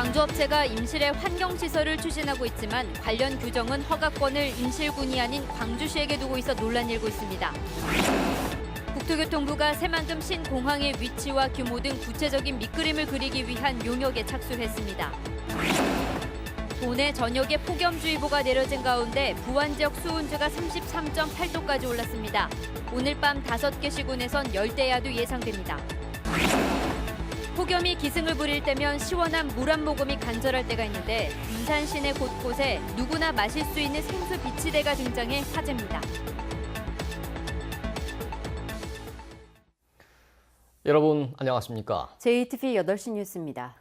광주업체가 임실의 환경시설을 추진하고 있지만 관련 규정은 허가권을 임실군이 아닌 광주시에게 두고 있어 논란이 일고 있습니다. 국토교통부가 새만금 신공항의 위치와 규모 등 구체적인 밑그림을 그리기 위한 용역에 착수했습니다. 도내 전역에 폭염주의보가 내려진 가운데 부안 지역 수온지가 33.8도까지 올랐습니다. 오늘 밤 5개 시군에선 열대야도 예상됩니다. 폭염이 기승을 부릴 때면 시원한 물 한 모금이 간절할 때가 있는데 군산 시내 곳곳에 누구나 마실 수 있는 생수 비치대가 등장해 화제입니다. 여러분 안녕하십니까? JTV 8시 뉴스입니다.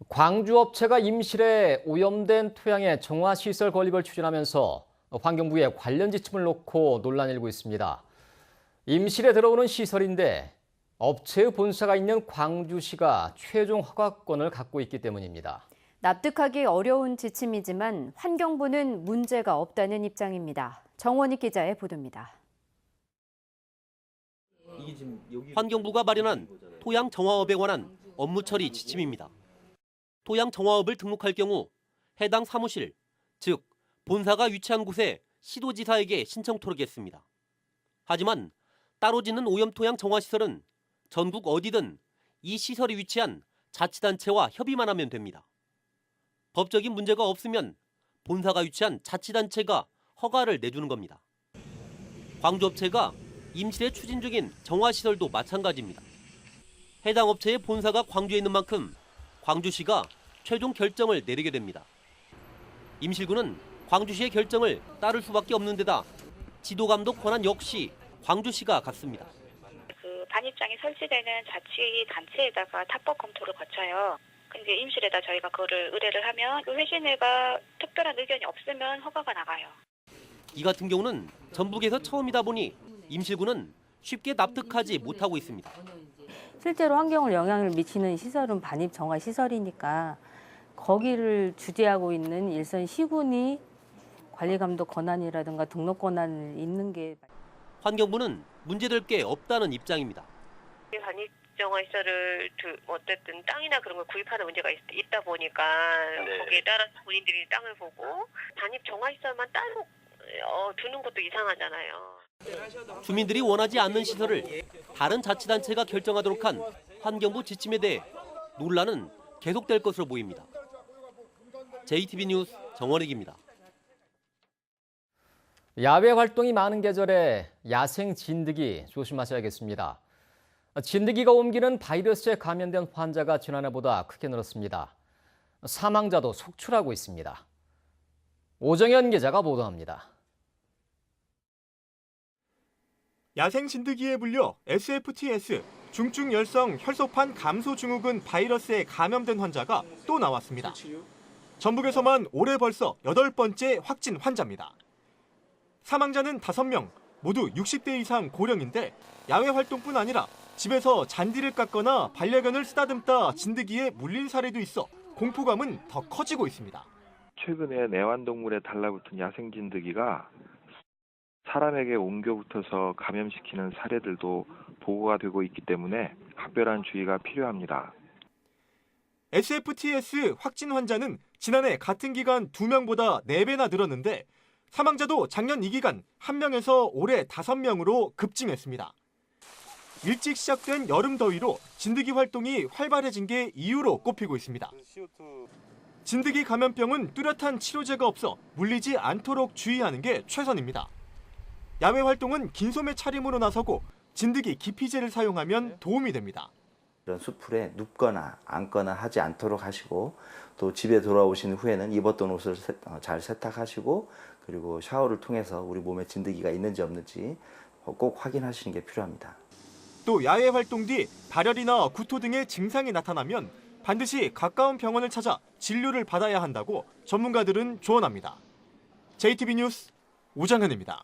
광주업체가 임실에 오염된 토양의 정화시설 건립을 추진하면서 환경부에 관련 지침을 놓고 논란이 일고 있습니다. 임실에 들어오는 시설인데 업체의 본사가 있는 광주시가 최종 허가권을 갖고 있기 때문입니다. 납득하기 어려운 지침이지만 환경부는 문제가 없다는 입장입니다. 정원익 기자의 보도입니다. 환경부가 마련한 토양 정화업에 관한 업무 처리 지침입니다. 토양 정화업을 등록할 경우 해당 사무실, 즉 본사가 위치한 곳에 시도지사에게 신청 토록했습니다. 하지만 따로 짓는 오염토양 정화시설은 전국 어디든 이 시설이 위치한 자치단체와 협의만 하면 됩니다. 법적인 문제가 없으면 본사가 위치한 자치단체가 허가를 내주는 겁니다. 광주업체가 임실에 추진 중인 정화시설도 마찬가지입니다. 해당 업체의 본사가 광주에 있는 만큼 광주시가 최종 결정을 내리게 됩니다. 임실군은 광주시의 결정을 따를 수밖에 없는 데다 지도감독 권한 역시 광주시가 갖습니다. 반입장이 설치되는 자치단체에다가 탑법 검토를 거쳐요. 근데 임실에다 저희가 그거를 의뢰를 하면 그 회신회가 특별한 의견이 없으면 허가가 나가요. 이 같은 경우는 전북에서 처음이다 보니 임실군은 쉽게 납득하지 못하고 있습니다. 실제로 환경을 영향을 미치는 시설은 반입 정화 시설이니까 거기를 주재하고 있는 일선 시군이 관리감독 권한이라든가 등록 권한을 있는 게. 환경부는 문제될 게 없다는 입장입니다. 반입 정화 시설을 어쨌든 땅이나 그런 걸 구입하는 문제가 있다 보니까 거기에 따라서 본인들이 땅을 보고 반입 정화 시설만 따로 두는 것도 이상하잖아요. 주민들이 원하지 않는 시설을 다른 자치단체가 결정하도록 한 환경부 지침에 대해 논란은 계속될 것으로 보입니다. JTB 뉴스 정원익입니다. 야외 활동이 많은 계절에 야생 진드기 조심하셔야겠습니다. 진드기가 옮기는 바이러스에 감염된 환자가 지난해보다 크게 늘었습니다. 사망자도 속출하고 있습니다. 오정현 기자가 보도합니다. 야생 진드기에 불려 SFTS, 중증열성 혈소판 감소 증후군 바이러스에 감염된 환자가 또 나왔습니다. 전북에서만 올해 벌써 8번째 확진 환자입니다. 사망자는 5명, 모두 60대 이상 고령인데 야외 활동뿐 아니라 집에서 잔디를 깎거나 반려견을 쓰다듬다 진드기에 물린 사례도 있어 공포감은 더 커지고 있습니다. 최근에 내환동물에 달라붙은 야생 진드기가 사람에게 옮겨붙어서 감염시키는 사례들도 보고가 되고 있기 때문에 각별한 주의가 필요합니다. SFTS 확진 환자는 지난해 같은 기간 2명보다 4배나 늘었는데 사망자도 작년 이 기간 1명에서 올해 5명으로 급증했습니다. 일찍 시작된 여름 더위로 진드기 활동이 활발해진 게 이유로 꼽히고 있습니다. 진드기 감염병은 뚜렷한 치료제가 없어 물리지 않도록 주의하는 게 최선입니다. 야외 활동은 긴소매 차림으로 나서고 진드기 기피제를 사용하면 도움이 됩니다. 이런 수풀에 눕거나 앉거나 하지 않도록 하시고 또 집에 돌아오신 후에는 입었던 옷을 잘 세탁하시고 그리고 샤워를 통해서 우리 몸에 진드기가 있는지 없는지 꼭 확인하시는 게 필요합니다. 또 야외 활동 뒤 발열이나 구토 등의 증상이 나타나면 반드시 가까운 병원을 찾아 진료를 받아야 한다고 전문가들은 조언합니다. JTB 뉴스 오정현입니다.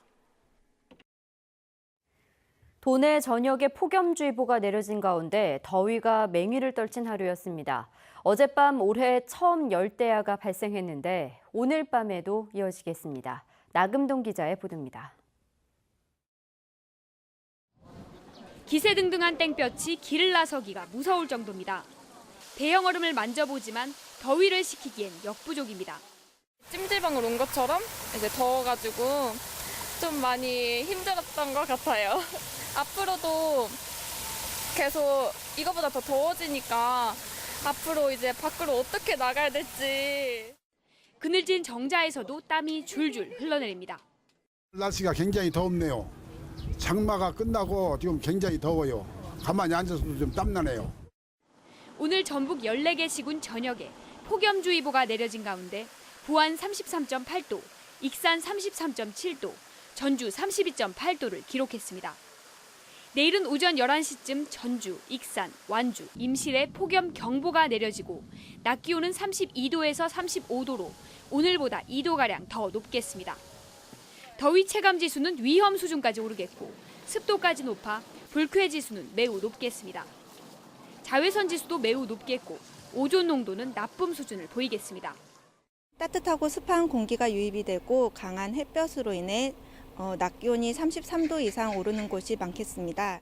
도내 전역에 폭염주의보가 내려진 가운데 더위가 맹위를 떨친 하루였습니다. 어젯밤 올해 처음 열대야가 발생했는데 오늘 밤에도 이어지겠습니다. 나금동 기자의 보도입니다. 기세등등한 땡볕이 길을 나서기가 무서울 정도입니다. 대형 얼음을 만져보지만 더위를 식히기엔 역부족입니다. 찜질방을 온 것처럼 이제 더워가지고 좀 많이 힘들었던 것 같아요. 앞으로도 계속 이거보다 더 더워지니까 앞으로 이제 밖으로 어떻게 나가야 될지. 그늘진 정자에서도 땀이 줄줄 흘러내립니다. 날씨가 굉장히 덥네요. 장마가 끝나고 지금 굉장히 더워요. 가만히 앉아서도 좀 땀나네요. 오늘 전북 14개 시군 전역에 폭염주의보가 내려진 가운데 부안 33.8도, 익산 33.7도, 전주 32.8도를 기록했습니다. 내일은 오전 11시쯤 전주, 익산, 완주, 임실에 폭염 경보가 내려지고 낮 기온은 32도에서 35도로 오늘보다 2도가량 더 높겠습니다. 더위 체감 지수는 위험 수준까지 오르겠고 습도까지 높아 불쾌 지수는 매우 높겠습니다. 자외선 지수도 매우 높겠고 오존 농도는 나쁨 수준을 보이겠습니다. 따뜻하고 습한 공기가 유입이 되고 강한 햇볕으로 인해 낮 기온이 33도 이상 오르는 곳이 많겠습니다.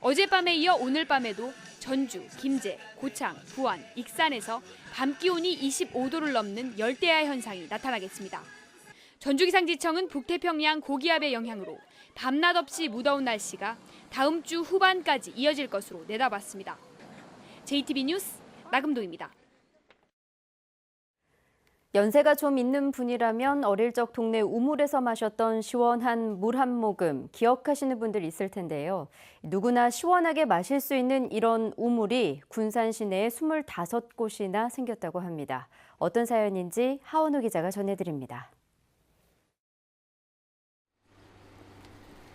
어젯밤에 이어 오늘 밤에도 전주, 김제, 고창, 부안, 익산에서 밤 기온이 25도를 넘는 열대야 현상이 나타나겠습니다. 전주기상지청은 북태평양 고기압의 영향으로 밤낮 없이 무더운 날씨가 다음 주 후반까지 이어질 것으로 내다봤습니다. JTB 뉴스 나금동입니다. 연세가 좀 있는 분이라면 어릴 적 동네 우물에서 마셨던 시원한 물 한 모금 기억하시는 분들 있을 텐데요. 누구나 시원하게 마실 수 있는 이런 우물이 군산 시내에 25곳이나 생겼다고 합니다. 어떤 사연인지 하원우 기자가 전해드립니다.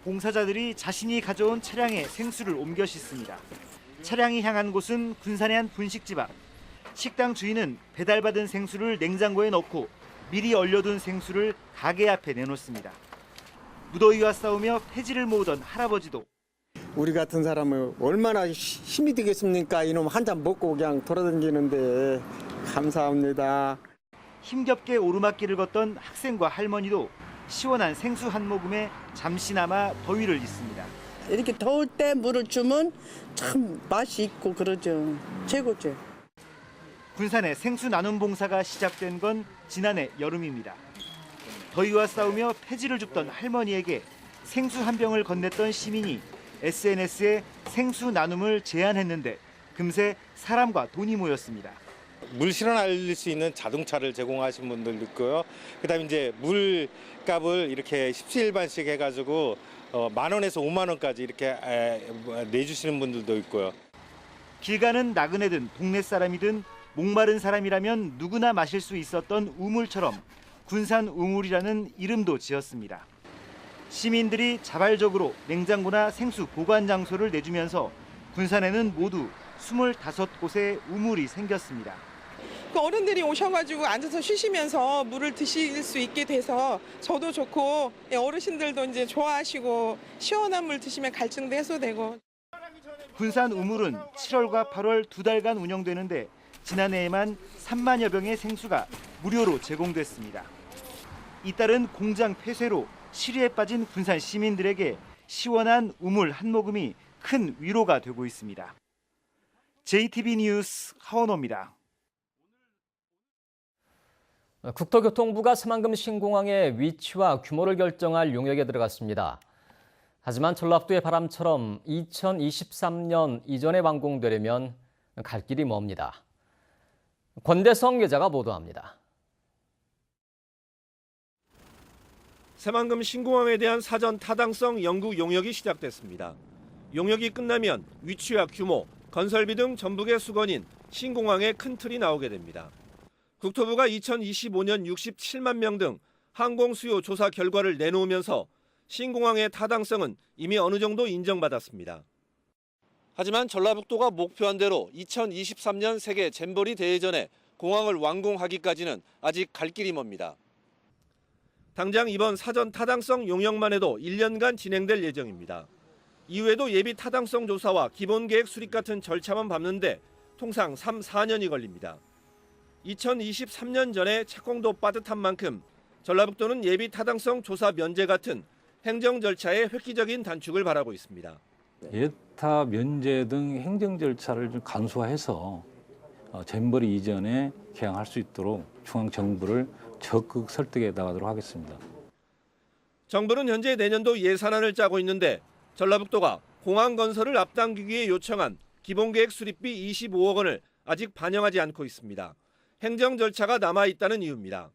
봉사자들이 자신이 가져온 차량에 생수를 옮겨 싣습니다. 차량이 향한 곳은 군산의 한 분식집 앞. 식당 주인은 배달받은 생수를 냉장고에 넣고 미리 얼려둔 생수를 가게 앞에 내놓습니다. 무더위와 싸우며 폐지를 모으던 할아버지도 우리 같은 사람은 얼마나 힘이 되겠습니까? 이놈 한 잔 먹고 그냥 돌아다니는데 감사합니다. 힘겹게 오르막길을 걷던 학생과 할머니도 시원한 생수 한 모금에 잠시나마 더위를 잊습니다. 이렇게 더울 때 물을 주면 참 맛이 있고 그러죠. 최고죠. 군산의 생수 나눔 봉사가 시작된 건 지난해 여름입니다. 더위와 싸우며 폐지를 줍던 할머니에게 생수 한 병을 건넸던 시민이 SNS에 생수 나눔을 제안했는데 금세 사람과 돈이 모였습니다. 물 실어날릴 수 있는 자동차를 제공하신 분들도 있고요. 그다음에 이제 물값을 이렇게 십시일반씩 해가지고 10,000원에서 50,000원까지 이렇게 내주시는 분들도 있고요. 길 가는 나그네든 동네 사람이든 목마른 사람이라면 누구나 마실 수 있었던 우물처럼 군산 우물이라는 이름도 지었습니다. 시민들이 자발적으로 냉장고나 생수 보관 장소를 내주면서 군산에는 모두 25곳의 우물이 생겼습니다. 어른들이 오셔가지고 앉아서 쉬시면서 물을 드실 수 있게 돼서 저도 좋고 어르신들도 이제 좋아하시고 시원한 물 드시면 갈증도 해소되고. 군산 우물은 7월과 8월 2달간 운영되는데 지난해에만 3만여 병의 생수가 무료로 제공됐습니다. 이따른 공장 폐쇄로 시리에 빠진 군산 시민들에게 시원한 우물 한 모금이 큰 위로가 되고 있습니다. JTB 뉴스 하원호입니다. 국토교통부가 새만금 신공항의 위치와 규모를 결정할 용역에 들어갔습니다. 하지만 전라북도의 바람처럼 2023년 이전에 완공되려면 갈 길이 멉니다. 권대성 기자가 보도합니다. 새만금 신공항에 대한 사전 타당성 연구 용역이 시작됐습니다. 용역이 끝나면 위치와 규모, 건설비 등 전북의 수건인 신공항의 큰 틀이 나오게 됩니다. 국토부가 2025년 67만 명 등 항공 수요 조사 결과를 내놓으면서 신공항의 타당성은 이미 어느 정도 인정받았습니다. 하지만 전라북도가 목표한 대로 2023년 세계 잼버리 대회전에 공항을 완공하기까지는 아직 갈 길이 멉니다. 당장 이번 사전 타당성 용역만 해도 1년간 진행될 예정입니다. 이후에도 예비 타당성 조사와 기본계획 수립 같은 절차만 밟는데 통상 3, 4년이 걸립니다. 2023년 전에 착공도 빠듯한 만큼 전라북도는 예비 타당성 조사 면제 같은 행정 절차의 획기적인 단축을 바라고 있습니다. 예타 면제 등 행정 절차를 좀 간소화해서 잼버리 이전에 개항할 수 있도록 중앙정부를 적극 설득해 나가도록 하겠습니다. 정부는 현재 내년도 예산안을 짜고 있는데 전라북도가 공항 건설을 앞당기기 위해 요청한 기본계획 수립비 25억 원을 아직 반영하지 않고 있습니다. 행정 절차가 남아있다는 이유입니다.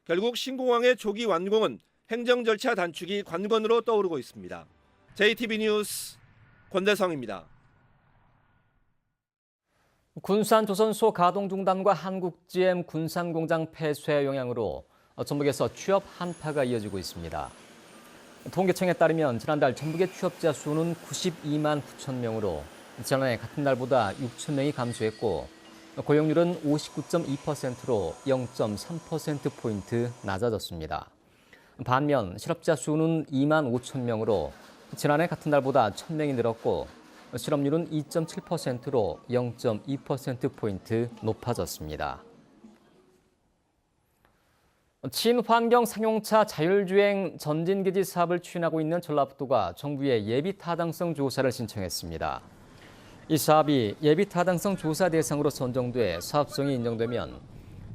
결국 신공항의 조기 완공은 행정 절차 단축이 관건으로 떠오르고 있습니다. JTB 뉴스 권대성입니다. 군산 조선소 가동 중단과 한국GM 군산 공장 폐쇄 영향으로 전북에서 취업 한파가 이어지고 있습니다. 통계청에 따르면 지난달 전북의 취업자 수는 92만 9천 명으로 지난해 같은 날보다 6천 명이 감소했고 고용률은 59.2%로 0.3%포인트 낮아졌습니다. 반면 실업자 수는 2만 5천 명으로 지난해 같은 날보다 1,000명이 늘었고 실업률은 2.7%로 0.2%포인트 높아졌습니다. 친환경 상용차 자율주행 전진기지 사업을 추진하고 있는 전라북도가 정부에 예비타당성 조사를 신청했습니다. 이 사업이 예비타당성 조사 대상으로 선정돼 사업성이 인정되면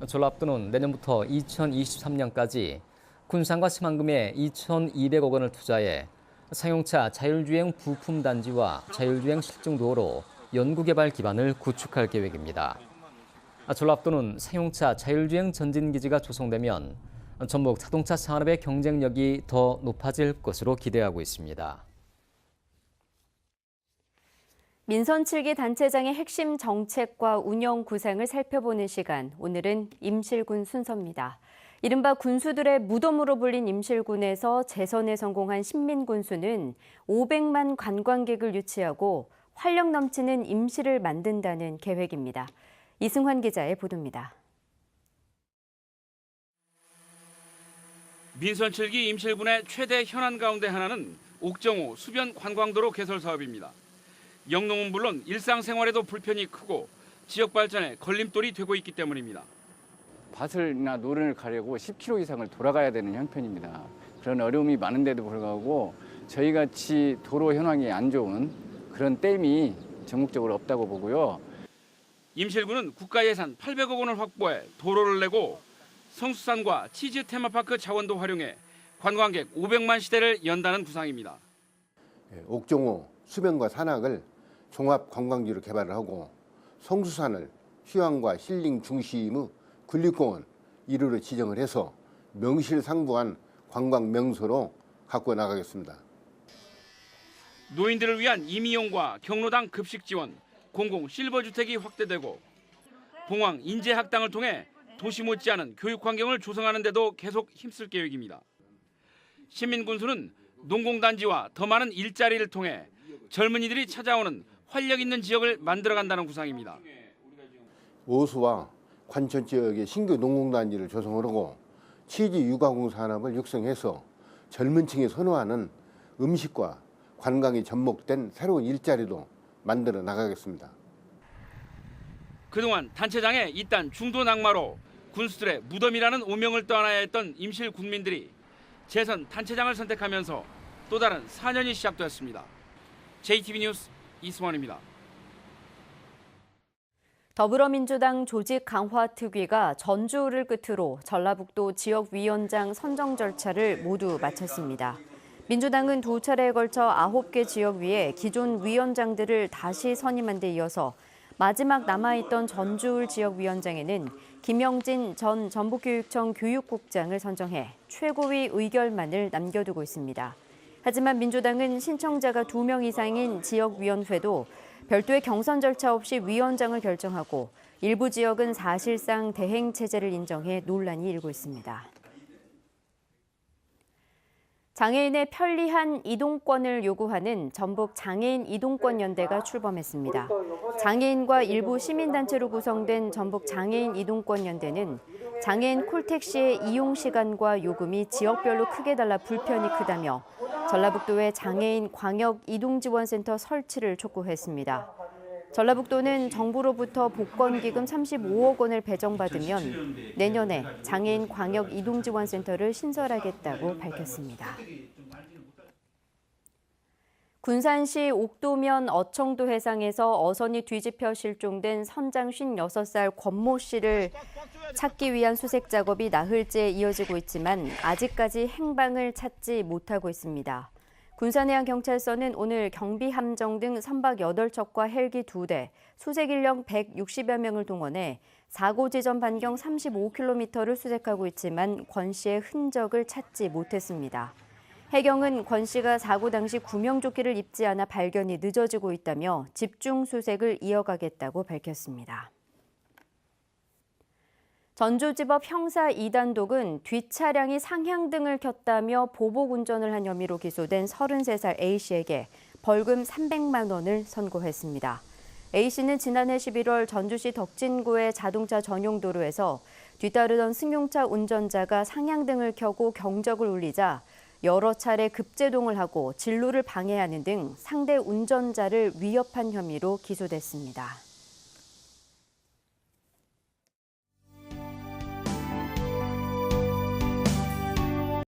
전라북도는 내년부터 2023년까지 군산과 심한금에 2,200억 원을 투자해 상용차 자율주행 부품 단지와 자율주행 실증 도로 연구개발 기반을 구축할 계획입니다. 전라북도는 상용차 자율주행 전진기지가 조성되면 전북 자동차 산업의 경쟁력이 더 높아질 것으로 기대하고 있습니다. 민선 7기 단체장의 핵심 정책과 운영 구상을 살펴보는 시간, 오늘은 임실군 순서입니다. 이른바 군수들의 무덤으로 불린 임실군에서 재선에 성공한 신민군수는 500만 관광객을 유치하고 활력 넘치는 임실을 만든다는 계획입니다. 이승환 기자의 보도입니다. 민선 7기 임실군의 최대 현안 가운데 하나는 옥정호 수변 관광도로 개설 사업입니다. 영농은 물론 일상생활에도 불편이 크고 지역 발전에 걸림돌이 되고 있기 때문입니다. 밭을이나 노른을 가려고 10km 이상을 돌아가야 되는 형편입니다. 그런 어려움이 많은데도 불구하고 저희같이 도로 현황이 안 좋은 그런 댐이 전국적으로 없다고 보고요. 임실군은 국가 예산 800억 원을 확보해 도로를 내고 성수산과 치즈 테마파크 자원도 활용해 관광객 500만 시대를 연다는 구상입니다. 옥정호 수변과 산악을 종합 관광지로 개발을 하고 성수산을 휴양과 힐링 중심의 군립공원 1호로 지정을 해서 명실상부한 관광 명소로 갖고 나가겠습니다. 노인들을 위한 임의용과 경로당 급식 지원, 공공 실버주택이 확대되고 봉황 인재학당을 통해 도시 못지않은 교육 환경을 조성하는 데도 계속 힘쓸 계획입니다. 신민군수는 농공단지와 더 많은 일자리를 통해 젊은이들이 찾아오는 활력 있는 지역을 만들어간다는 구상입니다. 오수와 관천 지역의 신규 농공단지를 조성을 하고 치즈 유가공 산업을 육성해서 젊은 층이 선호하는 음식과 관광이 접목된 새로운 일자리도 만들어 나가겠습니다. 그동안 단체장의 이딴 중도 낙마로 군수들의 무덤이라는 오명을 떠나야 했던 임실 군민들이 재선 단체장을 선택하면서 또 다른 4년이 시작되었습니다. JTB 뉴스 이승환입니다. 더불어민주당 조직 강화 특위가 전주를 끝으로 전라북도 지역위원장 선정 절차를 모두 마쳤습니다. 민주당은 두 차례에 걸쳐 9개 지역위에 기존 위원장들을 다시 선임한 데 이어서 마지막 남아있던 전주울 지역위원장에는 김영진 전 전북교육청 교육국장을 선정해 최고위 의결만을 남겨두고 있습니다. 하지만 민주당은 신청자가 2명 이상인 지역위원회도 별도의 경선 절차 없이 위원장을 결정하고 일부 지역은 사실상 대행 체제를 인정해 논란이 일고 있습니다. 장애인의 편리한 이동권을 요구하는 전북 장애인 이동권 연대가 출범했습니다. 장애인과 일부 시민단체로 구성된 전북 장애인 이동권 연대는 장애인 콜택시의 이용 시간과 요금이 지역별로 크게 달라 불편이 크다며 전라북도의 장애인 광역 이동지원센터 설치를 촉구했습니다. 전라북도는 정부로부터 복권기금 35억 원을 배정받으면 내년에 장애인 광역 이동지원센터를 신설하겠다고 밝혔습니다. 군산시 옥도면 어청도 해상에서 어선이 뒤집혀 실종된 선장 56살 권모 씨를 찾기 위한 수색 작업이 나흘째 이어지고 있지만 아직까지 행방을 찾지 못하고 있습니다. 군산해양경찰서는 오늘 경비함정 등 선박 8척과 헬기 2대, 수색 인력 160여 명을 동원해 사고 지점 반경 35km를 수색하고 있지만 권 씨의 흔적을 찾지 못했습니다. 해경은 권 씨가 사고 당시 구명조끼를 입지 않아 발견이 늦어지고 있다며 집중 수색을 이어가겠다고 밝혔습니다. 전주지법 형사 2단독은 뒷차량이 상향등을 켰다며 보복 운전을 한 혐의로 기소된 33살 A씨에게 벌금 300만 원을 선고했습니다. A씨는 지난해 11월 전주시 덕진구의 자동차 전용 도로에서 뒤따르던 승용차 운전자가 상향등을 켜고 경적을 울리자 여러 차례 급제동을 하고 진로를 방해하는 등 상대 운전자를 위협한 혐의로 기소됐습니다.